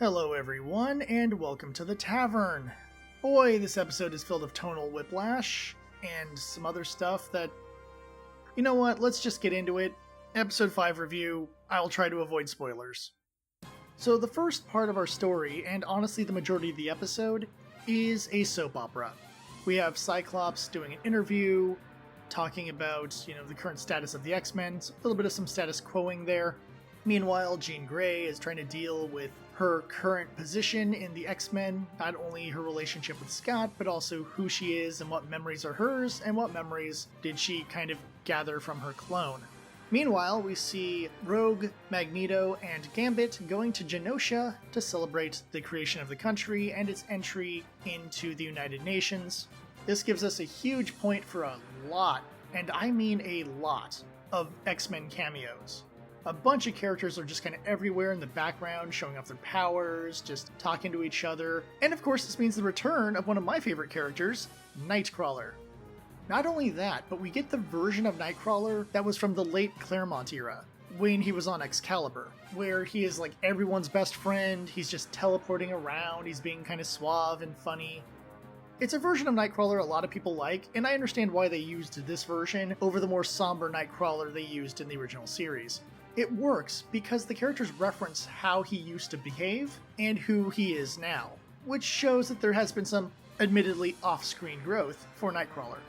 Hello everyone, and welcome to the Tavern. Boy, this episode is filled of tonal whiplash, and some other stuff that... You know what, let's just get into it. Episode 5 review, I'll try to avoid spoilers. So the first part of our story, and honestly the majority of the episode, is a soap opera. We have Cyclops doing an interview, talking about, the current status of the X-Men, a little bit of some status quoing there. Meanwhile, Jean Grey is trying to deal with her current position in the X-Men, not only her relationship with Scott, but also who she is and what memories are hers, and what memories did she kind of gather from her clone. Meanwhile, we see Rogue, Magneto, and Gambit going to Genosha to celebrate the creation of the country and its entry into the United Nations. This gives us a huge point for a lot, and I mean a lot, of X-Men cameos. A bunch of characters are just kind of everywhere in the background, showing off their powers, just talking to each other. And of course, this means the return of one of my favorite characters, Nightcrawler. Not only that, but we get the version of Nightcrawler that was from the late Claremont era, when he was on Excalibur, where he is like everyone's best friend, he's just teleporting around, he's being kind of suave and funny. It's a version of Nightcrawler a lot of people like, and I understand why they used this version over the more somber Nightcrawler they used in the original series. It works because the characters reference how he used to behave and who he is now, which shows that there has been some admittedly off-screen growth for Nightcrawler.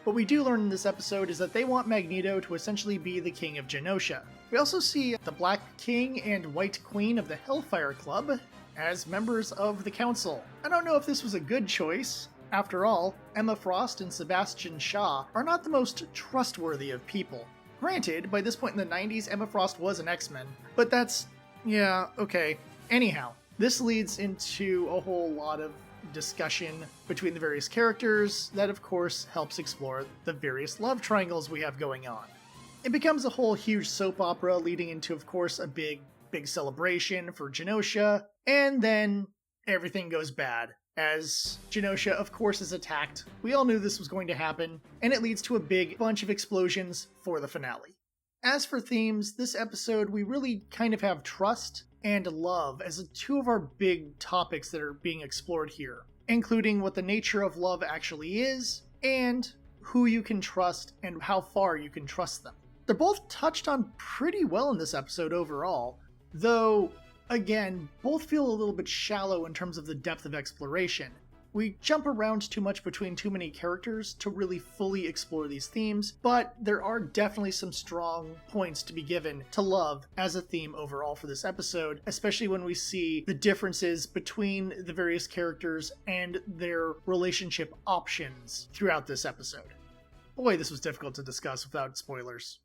What we do learn in this episode is that they want Magneto to essentially be the king of Genosha. We also see the Black King and White Queen of the Hellfire Club as members of the Council. I don't know if this was a good choice. After all, Emma Frost and Sebastian Shaw are not the most trustworthy of people. Granted, by this point in the 90s, Emma Frost was an X-Men, but yeah, okay. Anyhow, this leads into a whole lot of discussion between the various characters that, of course, helps explore the various love triangles we have going on. It becomes a whole huge soap opera leading into, of course, a big celebration for Genosha, and then everything goes bad. As Genosha, of course, is attacked. We all knew this was going to happen, and it leads to a big bunch of explosions for the finale. As for themes, this episode we really kind of have trust and love as two of our big topics that are being explored here, including what the nature of love actually is, and who you can trust and how far you can trust them. They're both touched on pretty well in this episode overall, though again, both feel a little bit shallow in terms of the depth of exploration. We jump around too much between too many characters to really fully explore these themes, but there are definitely some strong points to be given to love as a theme overall for this episode, especially when we see the differences between the various characters and their relationship options throughout this episode. Boy, this was difficult to discuss without spoilers.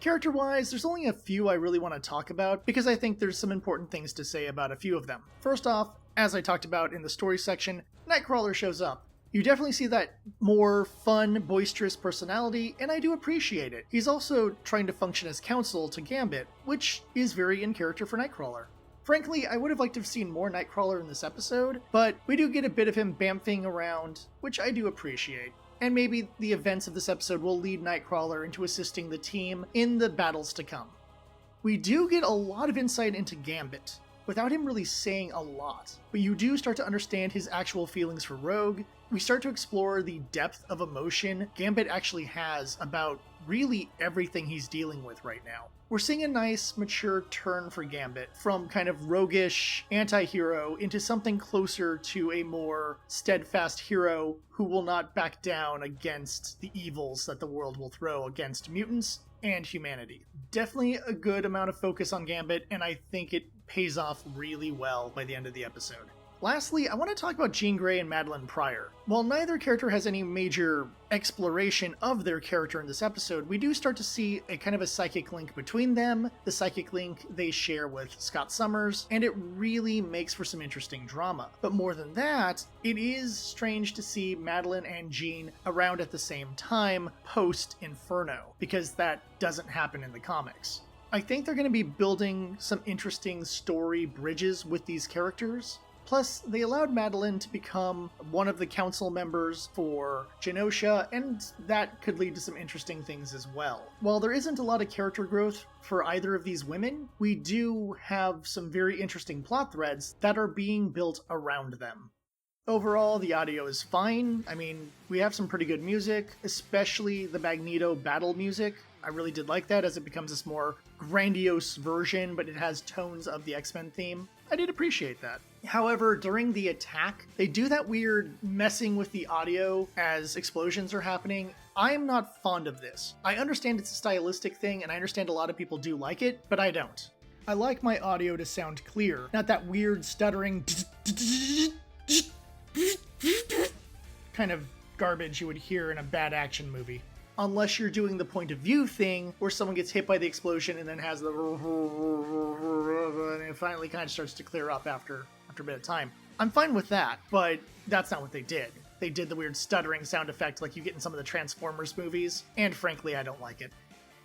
Character-wise, there's only a few I really want to talk about because I think there's some important things to say about a few of them. First off, as I talked about in the story section, Nightcrawler shows up. You definitely see that more fun, boisterous personality, and I do appreciate it. He's also trying to function as counsel to Gambit, which is very in character for Nightcrawler. Frankly, I would have liked to have seen more Nightcrawler in this episode, but we do get a bit of him bamfing around, which I do appreciate. And maybe the events of this episode will lead Nightcrawler into assisting the team in the battles to come. We do get a lot of insight into Gambit, without him really saying a lot, but you do start to understand his actual feelings for Rogue. We start to explore the depth of emotion Gambit actually has about really everything he's dealing with right now. We're seeing a nice, mature turn for Gambit from kind of roguish anti-hero into something closer to a more steadfast hero who will not back down against the evils that the world will throw against mutants and humanity. Definitely a good amount of focus on Gambit, and I think it pays off really well by the end of the episode. Lastly, I want to talk about Jean Grey and Madeline Pryor. While neither character has any major exploration of their character in this episode, we do start to see a kind of a psychic link between them, the psychic link they share with Scott Summers, and it really makes for some interesting drama. But more than that, it is strange to see Madeline and Jean around at the same time post-Inferno, because that doesn't happen in the comics. I think they're going to be building some interesting story bridges with these characters. Plus, they allowed Madeline to become one of the council members for Genosha, and that could lead to some interesting things as well. While there isn't a lot of character growth for either of these women, we do have some very interesting plot threads that are being built around them. Overall, the audio is fine. I mean, we have some pretty good music, especially the Magneto battle music. I really did like that as it becomes this more grandiose version, but it has tones of the X-Men theme. I did appreciate that. However, during the attack, they do that weird messing with the audio as explosions are happening. I am not fond of this. I understand it's a stylistic thing, and I understand a lot of people do like it, but I don't. I like my audio to sound clear, not that weird stuttering kind of garbage you would hear in a bad action movie. Unless you're doing the point of view thing where someone gets hit by the explosion and then has the and it finally kind of starts to clear up after a bit of time. I'm fine with that, but that's not what they did. They did the weird stuttering sound effect like you get in some of the Transformers movies, and frankly, I don't like it.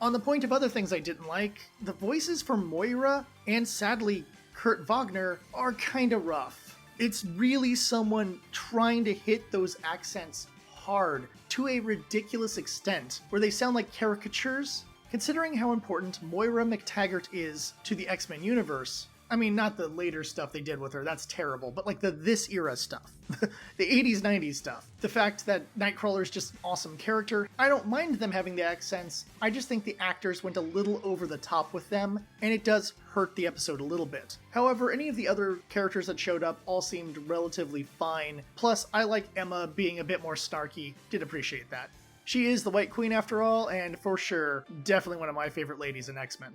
On the point of other things I didn't like, the voices for Moira and sadly Kurt Wagner are kind of rough. It's really someone trying to hit those accents hard to a ridiculous extent, where they sound like caricatures. Considering how important Moira McTaggart is to the X-Men universe, I mean, not the later stuff they did with her, that's terrible, but like the this era stuff, the 80s, 90s stuff. The fact that Nightcrawler's just an awesome character, I don't mind them having the accents, I just think the actors went a little over the top with them, and it does hurt the episode a little bit. However, any of the other characters that showed up all seemed relatively fine, plus I like Emma being a bit more snarky, did appreciate that. She is the White Queen after all, and for sure, definitely one of my favorite ladies in X-Men.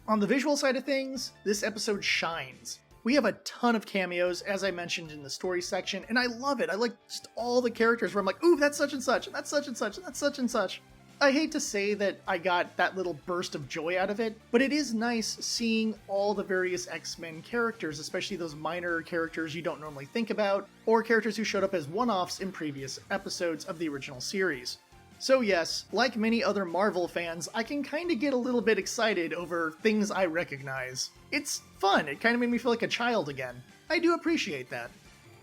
On the visual side of things, this episode shines. We have a ton of cameos, as I mentioned in the story section, and I love it. I like just all the characters where I'm like, ooh, that's such and such, and that's such and such, and that's such and such. I hate to say that I got that little burst of joy out of it, but it is nice seeing all the various X-Men characters, especially those minor characters you don't normally think about, or characters who showed up as one-offs in previous episodes of the original series. So yes, like many other Marvel fans, I can kind of get a little bit excited over things I recognize. It's fun, it kind of made me feel like a child again. I do appreciate that.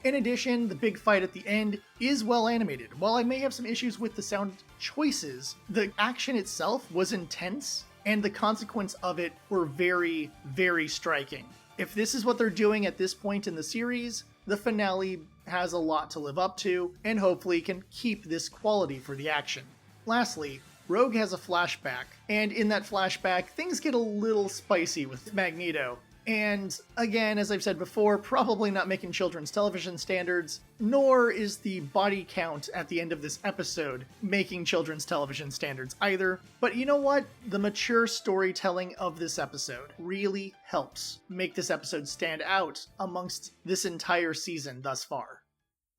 In addition, the big fight at the end is well animated. While I may have some issues with the sound choices, the action itself was intense, and the consequence of it were very, very striking. If this is what they're doing at this point in the series, the finale has a lot to live up to, and hopefully can keep this quality for the action. Lastly, Rogue has a flashback, and in that flashback, things get a little spicy with Magneto. And again, as I've said before, probably not making children's television standards, nor is the body count at the end of this episode making children's television standards either. But you know what? The mature storytelling of this episode really helps make this episode stand out amongst this entire season thus far.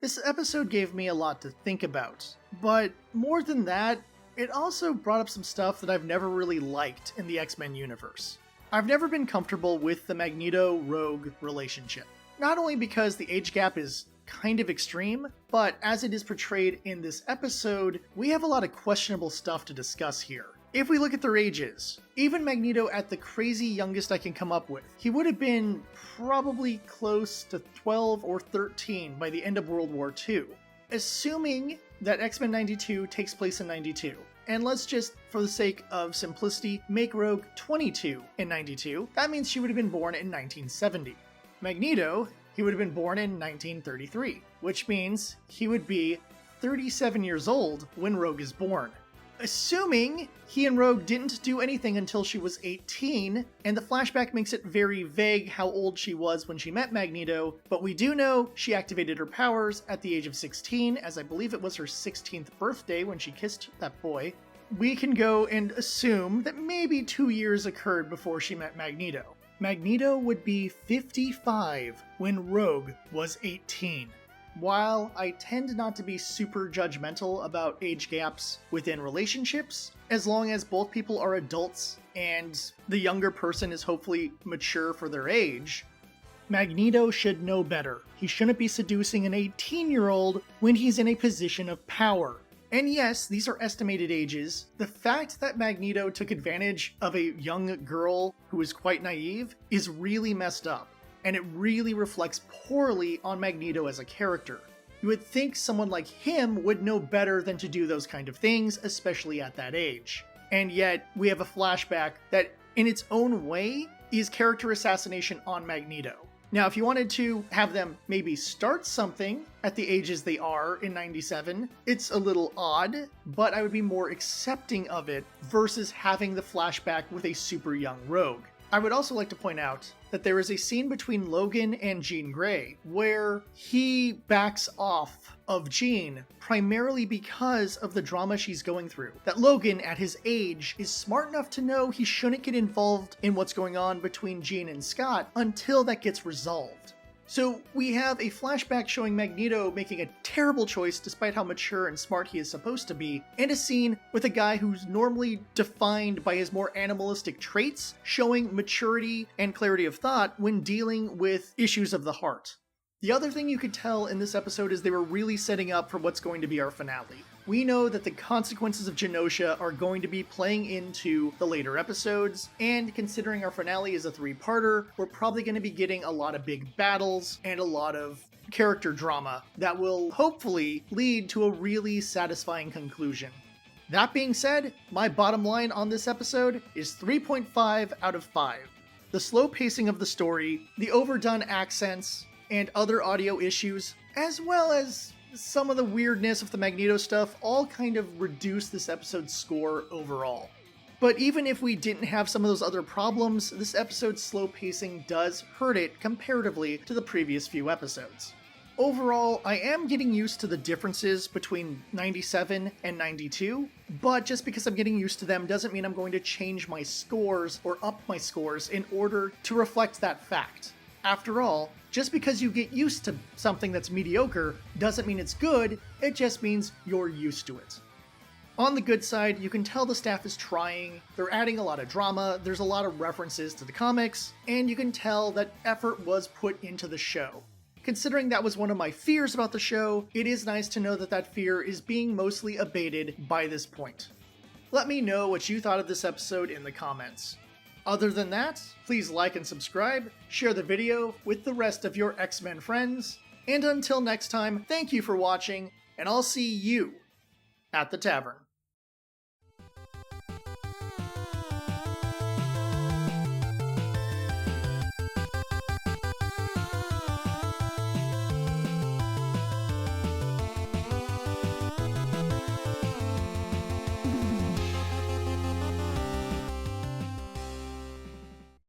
This episode gave me a lot to think about, but more than that, it also brought up some stuff that I've never really liked in the X-Men universe. I've never been comfortable with the Magneto-Rogue relationship. Not only because the age gap is kind of extreme, but as it is portrayed in this episode, we have a lot of questionable stuff to discuss here. If we look at their ages, even Magneto at the crazy youngest I can come up with, he would have been probably close to 12 or 13 by the end of World War II. Assuming that X-Men 92 takes place in 92. And let's just, for the sake of simplicity, make Rogue 22 in 92. That means she would have been born in 1970. Magneto, he would have been born in 1933, which means he would be 37 years old when Rogue is born. Assuming he and Rogue didn't do anything until she was 18, and the flashback makes it very vague how old she was when she met Magneto, but we do know she activated her powers at the age of 16, as I believe it was her 16th birthday when she kissed that boy. We can go and assume that maybe 2 years occurred before she met Magneto. Magneto would be 55 when Rogue was 18. While I tend not to be super judgmental about age gaps within relationships, as long as both people are adults and the younger person is hopefully mature for their age, Magneto should know better. He shouldn't be seducing an 18-year-old when he's in a position of power. And yes, these are estimated ages. The fact that Magneto took advantage of a young girl who is quite naive is really messed up. and it really reflects poorly on Magneto as a character. You would think someone like him would know better than to do those kind of things, especially at that age. And yet, we have a flashback that, in its own way, is character assassination on Magneto. Now, if you wanted to have them maybe start something at the ages they are in 97, it's a little odd, but I would be more accepting of it versus having the flashback with a super young Rogue. I would also like to point out that there is a scene between Logan and Jean Grey where he backs off of Jean primarily because of the drama she's going through. That Logan, at his age, is smart enough to know he shouldn't get involved in what's going on between Jean and Scott until that gets resolved. So we have a flashback showing Magneto making a terrible choice despite how mature and smart he is supposed to be, and a scene with a guy who's normally defined by his more animalistic traits showing maturity and clarity of thought when dealing with issues of the heart. The other thing you could tell in this episode is they were really setting up for what's going to be our finale. We know that the consequences of Genosha are going to be playing into the later episodes, and considering our finale is a 3-parter, we're probably going to be getting a lot of big battles and a lot of character drama that will hopefully lead to a really satisfying conclusion. That being said, my bottom line on this episode is 3.5 out of 5. The slow pacing of the story, the overdone accents, and other audio issues, as well as some of the weirdness of the Magneto stuff, all kind of reduce this episode's score overall. But even if we didn't have some of those other problems, this episode's slow pacing does hurt it comparatively to the previous few episodes. Overall, I am getting used to the differences between 97 and 92, but just because I'm getting used to them doesn't mean I'm going to change my scores or up my scores in order to reflect that fact. After all, just because you get used to something that's mediocre doesn't mean it's good, it just means you're used to it. On the good side, you can tell the staff is trying, they're adding a lot of drama, there's a lot of references to the comics, and you can tell that effort was put into the show. Considering that was one of my fears about the show, it is nice to know that that fear is being mostly abated by this point. Let me know what you thought of this episode in the comments. Other than that, please like and subscribe, share the video with the rest of your X-Men friends, and until next time, thank you for watching, and I'll see you at the tavern.